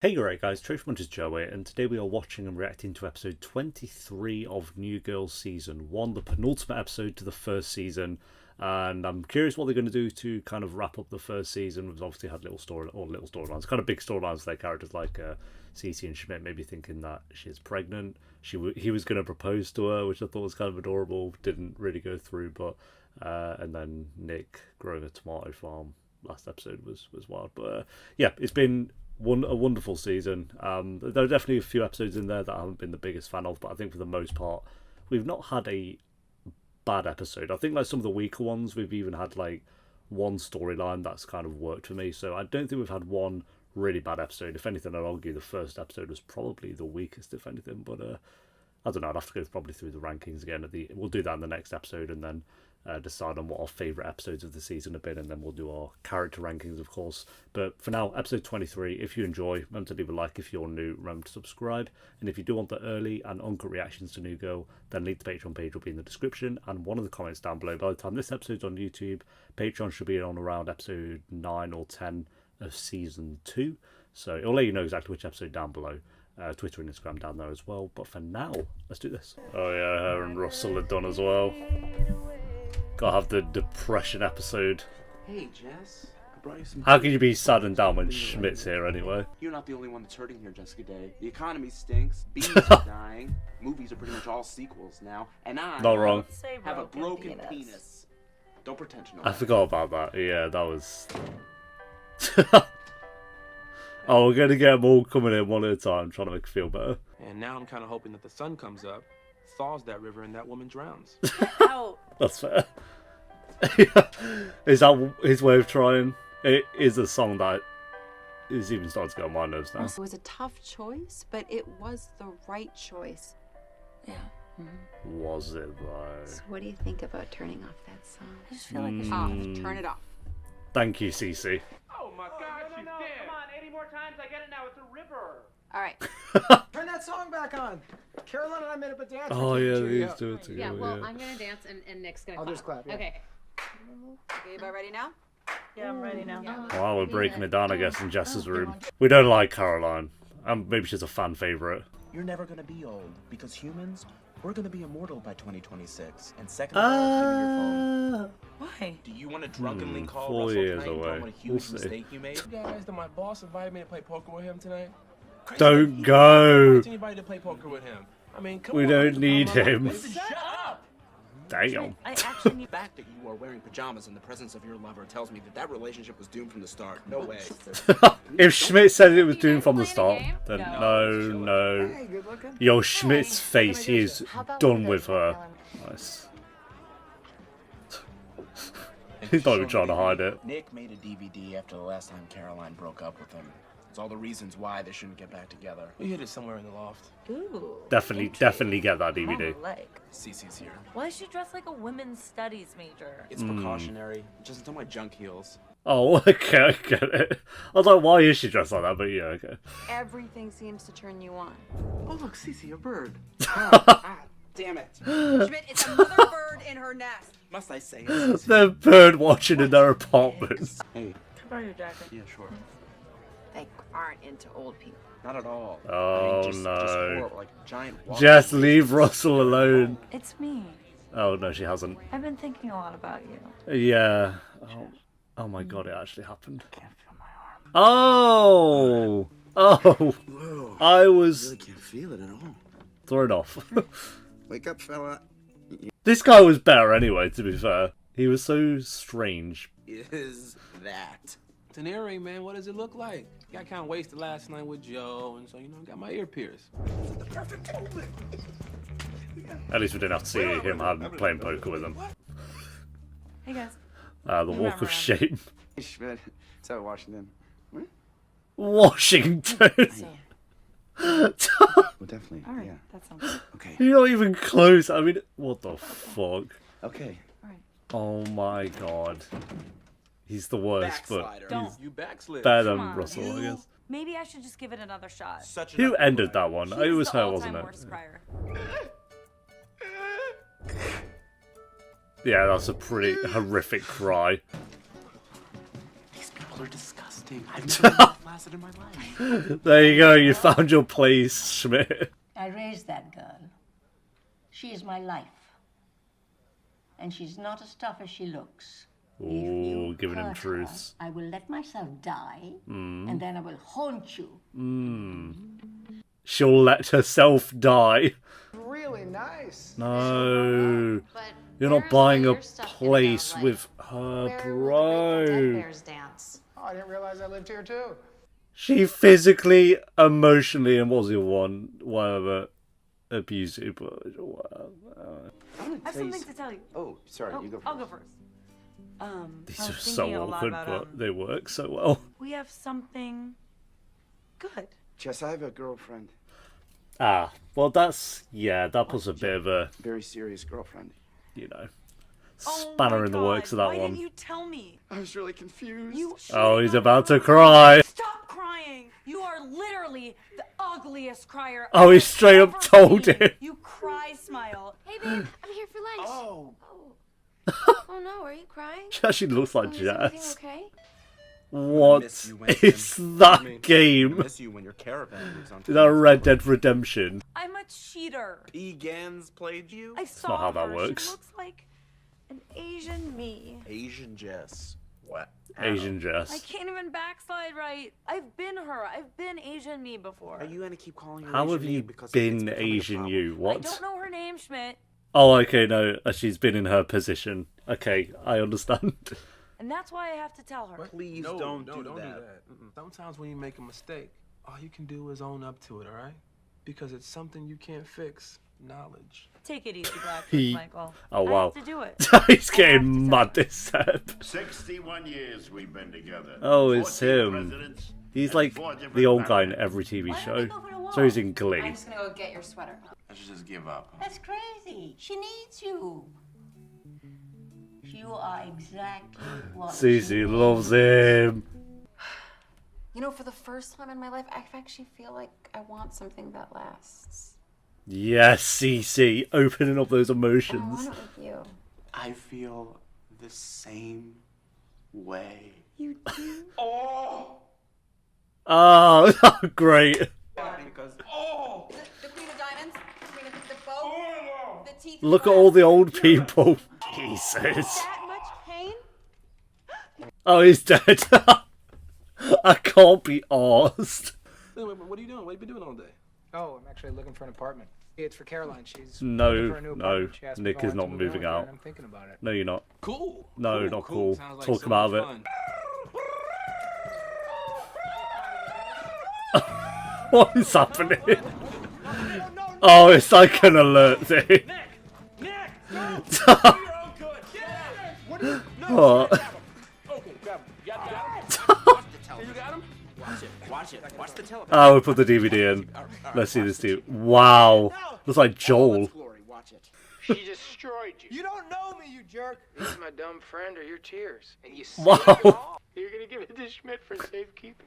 Hey, you right guys, Trophy Hunters Joe here, and today we are watching and reacting to episode 23 of New Girl Season 1, the penultimate episode to the first season. And I'm curious what they're going to do to kind of wrap up the first season. We've obviously had little storylines, kind of big storylines for their characters like Cece and Schmidt, maybe thinking that she's pregnant. He was going to propose to her, which I thought was kind of adorable. Didn't really go through, but and then Nick growing a tomato farm last episode was wild. But yeah, it's been a wonderful season. There are definitely a few episodes in there that I haven't been the biggest fan of, but I think for the most part, we've not had a bad episode. I think like some of the weaker ones, we've even had like one storyline that's kind of worked for me. So I don't think we've had one really bad episode. If anything, I'd argue the first episode was probably the weakest, if anything. But I don't know. I'd have to go probably through the rankings again. We'll do that in the next episode, and then decide on what our favourite episodes of the season have been, and then we'll do our character rankings, of course. But for now, episode 23, if you enjoy, remember to leave a like. If you're new, remember to subscribe. And if you do want the early and uncut reactions to New Girl, then link to the Patreon page will be in the description and one of the comments down below. By the time this episode's on YouTube, Patreon should be on around episode 9 or 10 of season 2. So it'll let you know exactly which episode down below. Twitter and Instagram down there as well. But for now, let's do this. Oh yeah, her and Russell are done as well. Gotta have the depression episode. Hey, Jess. I brought you some. How can you be sad and down when Schmidt's here anyway? You're not the only one that's hurting here, Jessica Day. The economy stinks. Bees are dying. Movies are pretty much all sequels now. And I Not wrong. have a broken penis. Don't pretend to know. I forgot about that. Yeah, that was... Oh, we're gonna get them all coming in one at a time, trying to make it feel better. And now I'm kind of hoping that the sun comes up, thaws that river, and that woman drowns. Ow. That's fair. Is that his way of trying? It is a song that is even starting to get on my nerves now. It was a tough choice, but it was the right choice. Yeah. Was it though? So what do you think about turning off that song? I just feel like it's Off. Turn it off. Thank you, Cece. Oh my God, she's dead. Come on, 80 more times, I get it now, it's a river. All right. Turn that song back on. Carolyn and I made up a dance. Oh routine yeah, to cheer you these up. do it together. Yeah, well, yeah. I'm gonna dance and Nick's gonna I'll clap. just clap, yeah. Okay. Okay, you about ready now? Yeah, I'm ready now. Well, we're breaking it down, I guess, in Jess's room. We don't like Caroline. Maybe she's a fan favourite. You're never gonna be old because humans, we're gonna be immortal by 2026. And second of all, give me your phone. Why? Do you want to drunkenly call 4 Russell years tonight and tell him away. what a We'll huge see. mistake you made? Guys, that my boss invited me to play poker with him tonight. Crazy. Don't He go. invites anybody to play poker with him. I mean, come We on. don't need him. Baby, shut up. Damn. I actually need The fact that you are wearing pajamas in the presence of your lover tells me that that relationship was doomed from the start. No way. If Schmidt said it was doomed from the playing a start, game? then No. no. Hey, good looking. Yo, Schmidt's face, he is done with her. Nice. He's not even trying to hide it. Nick made a DVD after the last time Caroline broke up with him. It's all the reasons why they shouldn't get back together. We hid it somewhere in the loft. Ooh. Definitely get that DVD. Like, Cece's here. why is she dressed like a women's studies major? It's precautionary, just until my junk heals. Oh, okay, I get it. I was like, why is she dressed like that? But yeah, okay. Everything seems to turn you on. Oh look, Cece, a bird. Ah, damn it. Schmidt, it's a mother bird in her nest. Must I say it? Cece? They're bird watching in their apartment. Hey, Can I borrow your jacket? yeah, sure. They aren't into old people. Not at all. Oh, just no. horrible, like giant Just leave Russell alone. It's me. Oh no, she hasn't. I've been thinking a lot about you. Yeah. Oh my god, it actually happened. Can't feel my arm. Oh! Oh! Whoa. I was Can't feel it at all. thrown off. Wake up, fella. This guy was better anyway, to be fair. He was so strange. Is that? Tenere, man, what does it look like? Got kind of wasted last night with Joe, and so, you know, got my ear pierced. At least we didn't have to see him playing poker with him. Hey guys. The walk of shame. Schmidt. It's out Washington. Washington! Well, definitely. All right, Yeah. that sounds good. Okay. You're not even close. I mean, what the fuck? Okay. All right. Oh my god. He's the worst, but Backslider. Don't. You backslid. better Come than on. Russell, I guess. Maybe I should just give it another shot. Such an Who ugly ended boy. that one? He It was the her, all-time wasn't it? worst crier. Yeah, that's a pretty horrific cry. These people are disgusting. interesting. I've never been that flaccid in my life. There you go. You found your place, Schmidt. I raised that girl. She is my life. And she's not as tough as she looks. If Ooh, you giving him hurt truths. her, I will let myself die, and then I will haunt you. She'll let herself die. Really nice. No. But You're not where's buying all a your stuff place gonna go? with her, Where will the Grateful bro. Dead Bears dance? Oh, I didn't realize I lived here too. She physically, emotionally, and what's the one, whatever, abusive. I have something to tell you. Oh, sorry, you go first. I'll go first. These I are was so thinking a lot awkward, about, but they work so well. we have something good. Jess, I have a girlfriend. Ah, well, that puts a bit of a, Very serious girlfriend. you know, Oh spanner my in the God, works of that why one. didn't you tell me? I was really confused. You Oh, he's should've about to known. cry. Stop crying. You are literally the ugliest crier. Oh, he I've straight up ever told seen. him. You cry smile. Hey, babe, I'm here for lunch. Oh, Oh no, are you crying? She actually looks like Is everything Jess. okay? What miss you, Winston. is that I game? miss you when your caravan moves on. Is that Red Dead Redemption? I'm a cheater. P. Gans played you? I saw not how that her. works. She looks like an Asian me. Asian Jess. What? Asian I Jess. can't even backslide right. I've been her. I've been Asian me before. Are you gonna keep calling her How Asian have me you because it's been becoming a Asian problem? you? I What? don't know her name, Schmidt. Oh, okay, no, she's been in her position. Okay, I understand. And that's why I have to tell her. Please No, don't no, do don't that. do that. Sometimes when you make a mistake, all you can do is own up to it, all right? Because it's something you can't fix. Knowledge. Take it easy, He- Blackfoot Michael. Oh, I wow. have to do it. He's I getting have to mad tell this time. 61 years we've been together. Oh, it's 14 him. presidents He's and like 4 different the old guy in presidents. every TV Why don't show. we go for a walk? So he's in Glee. I'm just gonna go get your sweater. I should just give up. That's crazy. She needs you. You are exactly what she Cece loves him. You know, for the first time in my life, I actually feel like I want something that lasts. Yes, Cece, opening up those And I emotions. want it with you. I feel the same way. You do? Oh, great. Because The Queen of Diamonds, the Queen of the boat, the teeth. Look at all the old people. Jesus. That much pain? Oh, he's dead. I can't be arsed. Wait, what are you doing? What have you been doing all day? Oh, I'm actually looking for an apartment. It's for Caroline. She's No, looking for a new no, apartment. She asked me Nick if I is wanted not to move moving in with her, out. and I'm thinking about it. No, you're not. Cool. No, not cool. Sounds like Talk so about much it. fun. What is happening? Oh, it's like an alert thing. What? Okay, grab him. You got him? You got him? watch it. Watch the television. Oh, we put the DVD in. Let's see this dude. Wow. Looks like Joel. Glory, watch it. She destroyed you. You don't know me, you jerk. This is my dumb friend or your tears. And you Wow. saved it all. You're gonna give it to Schmidt for safekeeping.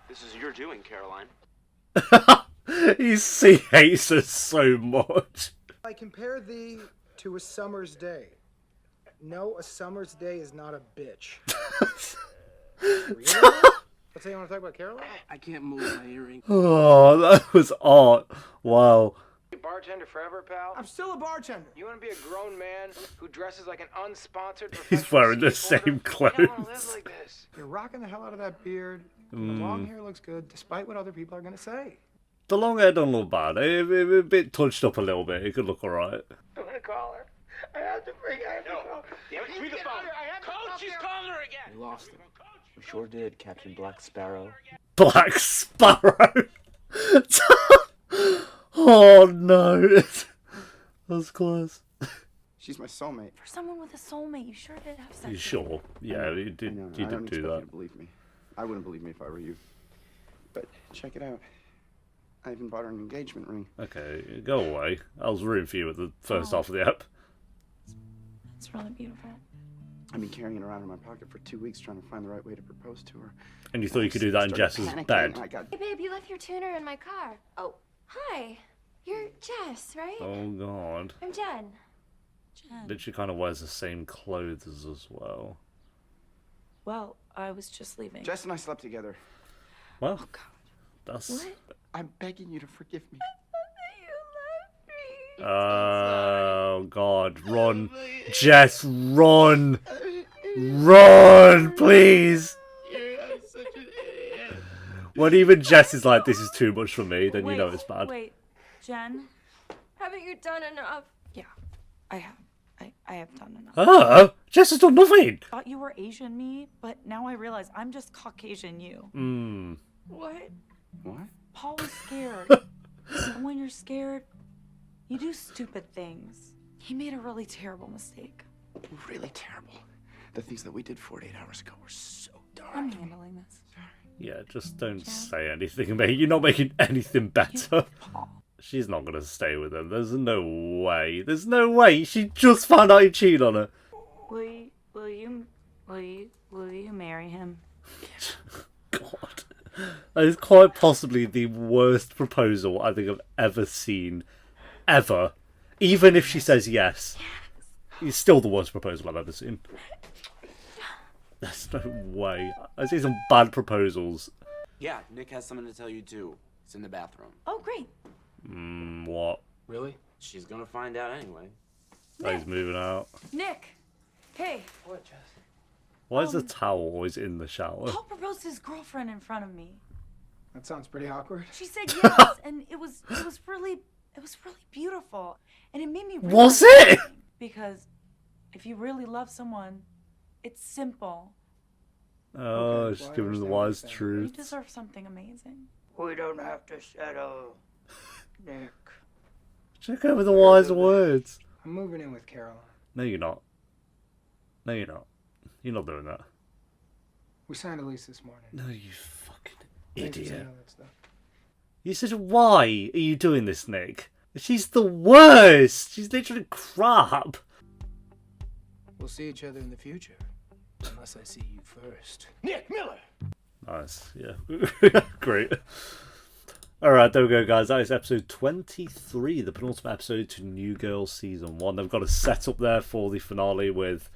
This is your doing, Caroline. He hates us so much. I compare thee to a summer's day. No, a summer's day is not a bitch. Really? Let's say you want to talk about Caroline? I can't move my earring. Oh, that was art. Wow. You bartender forever, pal? I'm still a bartender. You want to be a grown man who dresses like an unsponsored He's professional wearing the skateboarder? same You don't want to live clothes. like this. You're rocking the hell out of that beard. The long hair looks good, despite what other people are going to say. The long hair don't look bad. A bit touched up a little bit. It could look alright. I'm going to call her. I have to bring her. No. Damn it, give me the phone. Coach, she's calling her again. We lost him. We sure did, Captain Black Sparrow. Black Sparrow. Oh no. That's close. She's my soulmate. For someone with a soulmate, you sure did have sex. You sure? Yeah, you I did. know, You I don't did do expect you that. to believe me. I wouldn't believe me if I were you. But check it out. I even bought her an engagement ring. Okay, go away. I was rooting for you at the first half of the app. It's really beautiful. I've been carrying it around in my pocket for 2 weeks trying to find the right way to propose to her. And you thought you could do that in Started Jess's panicking, bed? and I got Hey, babe, you left your tuner in my car. Oh, hi. You're Jess, right? Oh god. I'm Jen. literally kind of wears the same clothes as well. Well, I was just leaving. Jess and I slept together. Well, that's... What? I'm begging you to forgive me. Oh, God. Run. Jess, run. Run, please. When even Jess is like, this is too much for me, then you know it's bad. Wait, Jen? Haven't you done enough? Yeah, I have. I have done enough. Jess has done nothing. I thought you were Asian me, but now I realize I'm just Caucasian you. What? What? Paul was scared. And when you're scared, you do stupid things. He made a really terrible mistake. Really terrible. The things that we did 48 hours ago were so dark. I'm handling this. Yeah, just don't say anything, mate. You're not making anything better. Paul. She's not going to stay with him. There's no way. There's no way. She just found out he cheated on her. Will you marry him? God. That is quite possibly the worst proposal I think I've ever seen. Ever. Even if she says yes. It's still the worst proposal I've ever seen. There's no way. I've seen some bad proposals. Yeah, Nick has something to tell you too. It's in the bathroom. Oh, great. What? Really? She's gonna find out anyway. Oh, he's moving out. Nick! Hey, What, Jess? Why is the towel always in the shower? Paul proposed to his girlfriend in front of me. That sounds pretty awkward. She said yes, and it was really beautiful, and it made me realize Was it? something. Because if you really love someone, it's simple. Oh, Okay, she's well, I giving him the understand what wise you're saying. You truth. deserve something amazing. We don't have to settle, Nick. Check over the wise words. I'm moving in with Caroline. No, you're not. No, you're not. You're not doing that. We signed a lease this morning. No, you fucking Thanks for saying idiot. all that stuff. You said, why are you doing this, Nick? She's the worst. She's literally crap. We'll see each other in the future. Unless I see you first. Nick Miller! Nice, yeah. Great. Alright, there we go, guys. That is episode 23, the penultimate episode to New Girl Season 1. They've got a setup there for the finale with...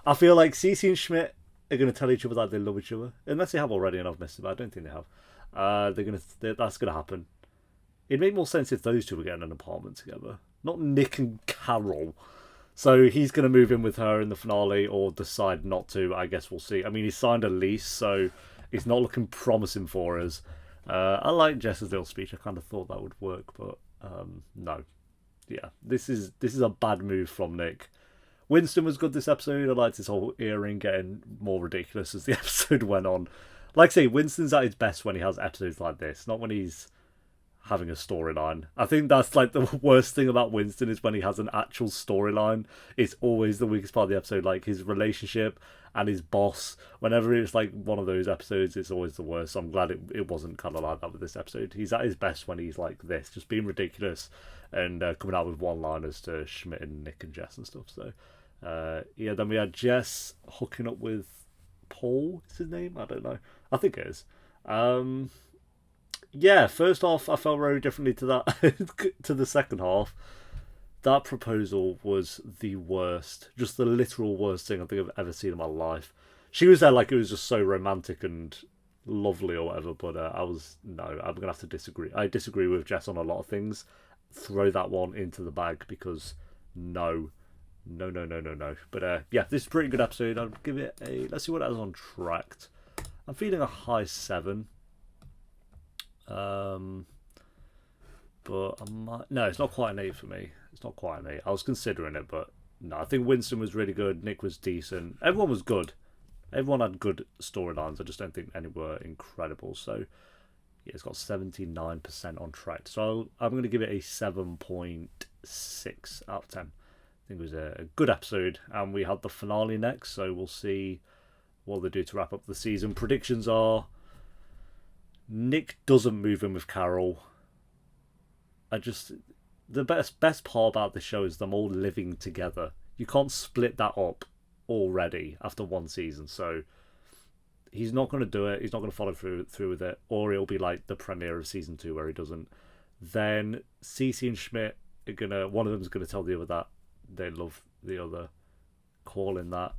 I feel like Cece and Schmidt are going to tell each other that they love each other. Unless they have already and I've missed it, but I don't think they have. That's going to happen. It'd make more sense if those two were getting an apartment together. Not Nick and Carol. So he's going to move in with her in the finale or decide not to. I guess we'll see. I mean, he signed a lease, so it's not looking promising for us. I like Jess's little speech. I kind of thought that would work, but no. Yeah, this is a bad move from Nick. Winston was good this episode. I liked his whole earring getting more ridiculous as the episode went on. Like I say, Winston's at his best when he has episodes like this, not when he's having a storyline. I think that's like the worst thing about Winston is when he has an actual storyline. It's always the weakest part of the episode, like his relationship and his boss. Whenever it's like one of those episodes, it's always the worst. So I'm glad it wasn't kind of like that with this episode. He's at his best when he's like this, just being ridiculous and coming out with one-liners to Schmidt and Nick and Jess and stuff. So yeah, then we had Jess hooking up with Paul. Is his name? I don't know. I think it is. Yeah, first off, I felt very differently to that to the second half. That proposal was the worst, just the literal worst thing I think I've ever seen in my life. She was there like it was just so romantic and lovely or whatever, but I'm gonna have to disagree. I disagree with Jess on a lot of things. Throw that one into the bag because no. But yeah, this is a pretty good episode. I'll give it a. Let's see what it has on Tracked. I'm feeling a high 7. But no, it's not quite an 8 for me. It's not quite an 8. I was considering it, but no, I think Winston was really good. Nick was decent. Everyone was good. Everyone had good storylines. I just don't think any were incredible. So yeah, it's got 79% on Track. So I'm going to give it a 7.6 out of 10. I think it was a good episode, and we had the finale next. So we'll see what they do to wrap up the season. Predictions are Nick doesn't move in with Carol. The best part about the show is them all living together. You can't split that up already after one season. So he's not going to do it. He's not going to follow through with it, or it'll be like the premiere of season 2 where he doesn't. Then Cece and Schmidt are one of them's gonna tell the other that they love the other call in that.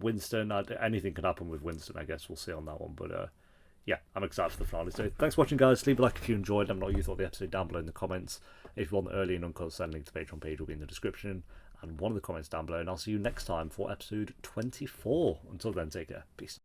Winston, anything can happen with Winston, I guess. We'll see on that one. But yeah, I'm excited for the finale. So thanks for watching, guys. Leave a like if you enjoyed. Let me know what you thought of the episode down below in the comments. If you want the early and uncut, send link to the Patreon page will be in the description and one of the comments down below. And I'll see you next time for episode 24. Until then, take care. Peace.